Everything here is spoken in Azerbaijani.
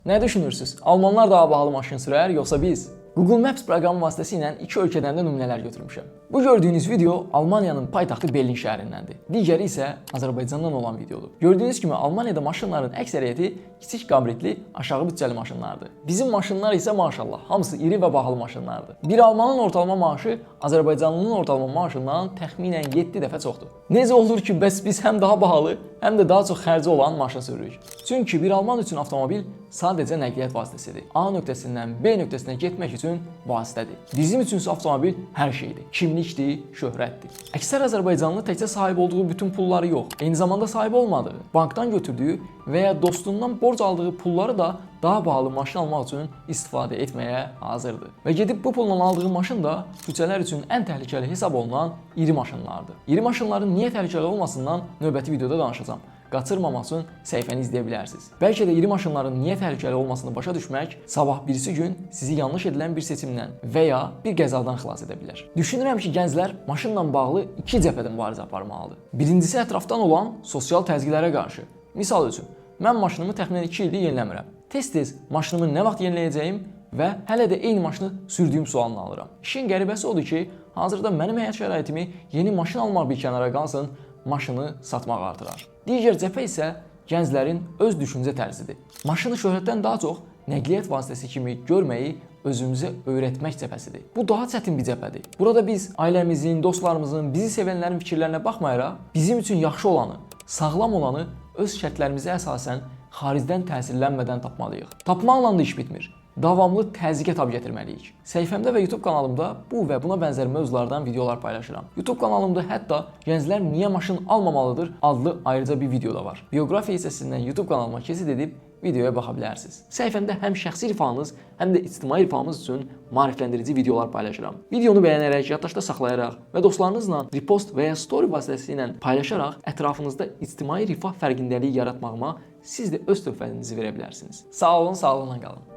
Nə düşünürsünüz? Almanlar daha bahalı maşın sürər, yoxsa biz? Google Maps proqramı vasitəsilə iki ölkədən də nümunələr götürmüşəm. Bu gördüyünüz video Almaniyanın paytaxtı Berlin şəhərindəndir. Digəri isə Azərbaycandan olan videodur. Gördüyünüz kimi Almaniyada maşınların əksəriyyəti kiçik qabritli, aşağı bütçəli maşınlardır. Bizim maşınlar isə maşallah hamısı iri və bahalı maşınlardır. Bir almanın ortalama maaşı Azərbaycanlının ortalama maaşından təxminən 7 dəfə çoxdur. Necə olur ki, bəs biz həm daha bahalı, həm də daha çox xərci olan maşın sürürük? Çünki bir alman üçün avtomobil sadəcə nəqliyyat vasitəsidir. A nöqtəsindən B nöqtəsinə getmək üçün vasitədir. Bizim üçün isə avtomobil hər şeydir. Kimlikdir, şöhrətdir. Əksər Azərbaycanlı təkcə sahib olduğu bütün pulları yox, eyni zamanda sahib olmadığı, bankdan götürdüyü və ya dostundan borc aldığı pulları da daha bahalı maşın almaq üçün istifadə etməyə hazırdır. Və gedib bu pulla aldığı maşın da küçələr üçün ən təhlükəli hesab olunan iri maşınlardır. İri maşınların niyə təhlükəli olmasından növbəti videoda danışacağam. Qaçırmamaq üçün səhifəni izləyə bilərsiniz. Bəlkə də iri maşınların niyə təhlükəli olmasını başa düşmək sabah birisi gün sizi yanlış edilən bir seçimdən və ya bir qəzadan xilas edə bilər. Düşünürəm ki, gənclər maşınla bağlı iki cəbhədə mübarizə aparmalıdır. Birincisi ətrafdan olan sosial təzyiqlərə qarşı. Misal üçün, mən maşınımı təxminən 2 ildir yeniləmirəm. Tez-tez maşınımı nə vaxt yeniləyəcəyim və hələ də eyni maşını sürdüyüm sualını alıram. İşin qəribəsi odur ki, hazırda mənim həyat şəraitimi yeni maşın almaq bir kənara qalsın, maşını satmaq artırar. Digər cəbhə isə gənclərin öz düşüncə tərzidir. Maşını şöhrətdən daha çox nəqliyyat vasitəsi kimi görməyi özümüzə öyrətmək cəbhəsidir. Bu daha çətin bir cəbhədir. Burada biz ailəmizin, dostlarımızın, bizi sevənlərin fikirlərinə baxmayaraq, bizim üçün yaxşı olanı, sağlam olanı öz şərtlərimizə əsasən xaricdən təsirlənmədən tapmalıyıq. Tapmaqla da iş bitmir. Davamlı təzyiqə tab gətirməliyik. Səhifəmdə və YouTube kanalımda bu və buna bənzər mövzulardan videolar paylaşıram. YouTube kanalımda hətta gənclər niyə maşın almamalıdır adlı ayrıca bir video da var. Bioqrafiya hissəsindən YouTube kanalıma keçid edib videoya baxa bilərsiniz. Səhifəmdə həm şəxsi irfanız, həm də ictimai irfanız üçün maarifləndirici videolar paylaşıram. Videonu bəyənərək, yaddaşda saxlayaraq və dostlarınızla repost və ya story vasitəsilə paylaşaraq ətrafınızda ictimai rifah fərqindəliyi yaratmağıma siz də öz töhfənizi verə bilərsiniz. Sağ olun, sağlıqla qalın.